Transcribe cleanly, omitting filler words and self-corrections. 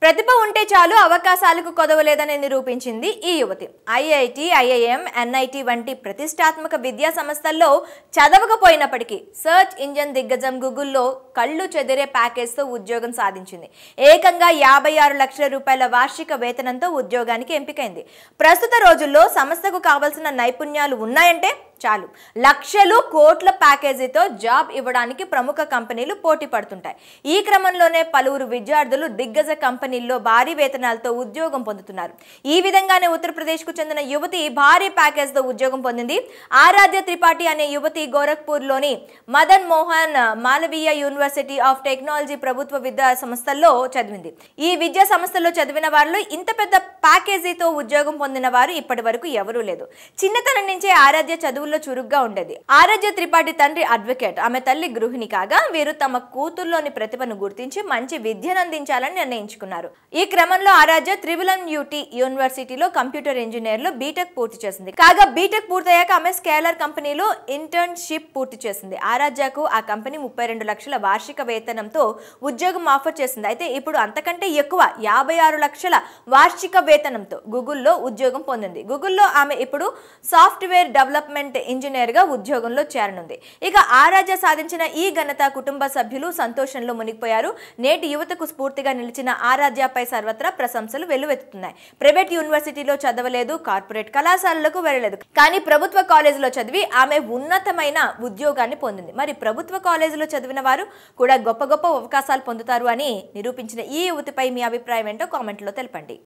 ప్రతిభ ఉంటే చాలు అవకాశాలకు కొదవలేదని నిరూపించింది ఈ యువతి. ఐఐటి, ఐఐఎం, ఎన్ఐటి వంటి ప్రతిష్టాత్మక విద్యా సంస్థల్లో చదవకపోయినప్పటికీ సెర్చ్ ఇంజిన్ దిగ్గజం గూగుల్లో కళ్ళు చెదిరే ప్యాకేజ్తో ఉద్యోగం సాధించింది. ఏకంగా 56 లక్షల రూపాయల వార్షిక వేతనంతో ఉద్యోగానికి ఎంపికైంది. ప్రస్తుత రోజుల్లో సంస్థకు కావాల్సిన నైపుణ్యాలు ఉన్నాయంటే చాలు లక్షలు కోట్ల ప్యాకేజీతో జాబ్ ఇవ్వడానికి ప్రముఖ కంపెనీలు పోటీ పడుతుంటాయి. ఈ క్రమంలోనే పలువురు విద్యార్థులు దిగ్గజ కంపెనీల్లో భారీ వేతనాలతో ఉద్యోగం పొందుతున్నారు. ఈ విధంగానే ఉత్తరప్రదేశ్కు చెందిన యువతి భారీ ప్యాకేజ్తో ఉద్యోగం పొందింది. ఆరాధ్య త్రిపాఠి అనే యువతి గోరఖ్పూర్లోని Madan Mohan Malaviya university of technology ప్రభుత్వ విద్యా సంస్థల్లో చదివింది. ఈ విద్యా సంస్థల్లో చదివిన వారిలో ఇంత పెద్ద ప్యాకేజీతో ఉద్యోగం పొందిన వారు ఇప్పటి వరకు ఎవరూ లేదు. చిన్నతనం నుంచే ఆరాధ్య చదువుల్లో చురుగ్గా ఉండేది. ఆరాధ్య త్రిపాఠి తండ్రి అడ్వకేట్, ఆమె తల్లి గృహిణి కాగా వీరు తమ కూతుర్లోని ప్రతిభను గుర్తించి మంచి విద్యను అందించాలని నిర్ణయించుకున్నారు. ఈ క్రమంలో ఆరాధ్య త్రిబులన్ యూటీ యూనివర్సిటీలో కంప్యూటర్ ఇంజనీర్ లో బీటెక్ పూర్తి చేసింది. కాగా బీటెక్ పూర్తయ్యాక ఆమె స్కేలర్ కంపెనీలో ఇంటర్న్షిప్ పూర్తి చేసింది. ఆరాధ్యకు ఆ కంపెనీ 32 లక్షల వార్షిక వేతనంతో ఉద్యోగం ఆఫర్ చేసింది. అయితే ఇప్పుడు అంతకంటే ఎక్కువ 56 లక్షల వార్షిక వేతనంతో గూగుల్లో ఉద్యోగం పొందింది. గూగుల్లో ఆమె ఇప్పుడు సాఫ్ట్వేర్ డెవలప్మెంట్ ఇంజనీర్ గా ఉద్యోగంలో చేరనుంది. ఇక ఆరాధ్య సాధించిన ఈ ఘనత కుటుంబ సభ్యులు సంతోషంలో మునిగిపోయారు. నేటి యువతకు స్ఫూర్తిగా నిలిచిన ఆరాధ్యపై సర్వత్రా ప్రశంసలు వెల్లువెత్తుతున్నాయి. ప్రైవేట్ యూనివర్సిటీలో చదవలేదు, కార్పొరేట్ కళాశాలలకు వెళ్ళలేదు, కానీ ప్రభుత్వ కాలేజీలో చదివి ఆమె ఉన్నతమైన ఉద్యోగాన్ని పొందింది. మరి ప్రభుత్వ కాలేజీలో చదివిన వారు కూడా గొప్ప గొప్ప అవకాశాలు పొందుతారు అని నిరూపించిన ఈ యువతిపై మీ అభిప్రాయం ఏంటో కామెంట్లో తెలపండి.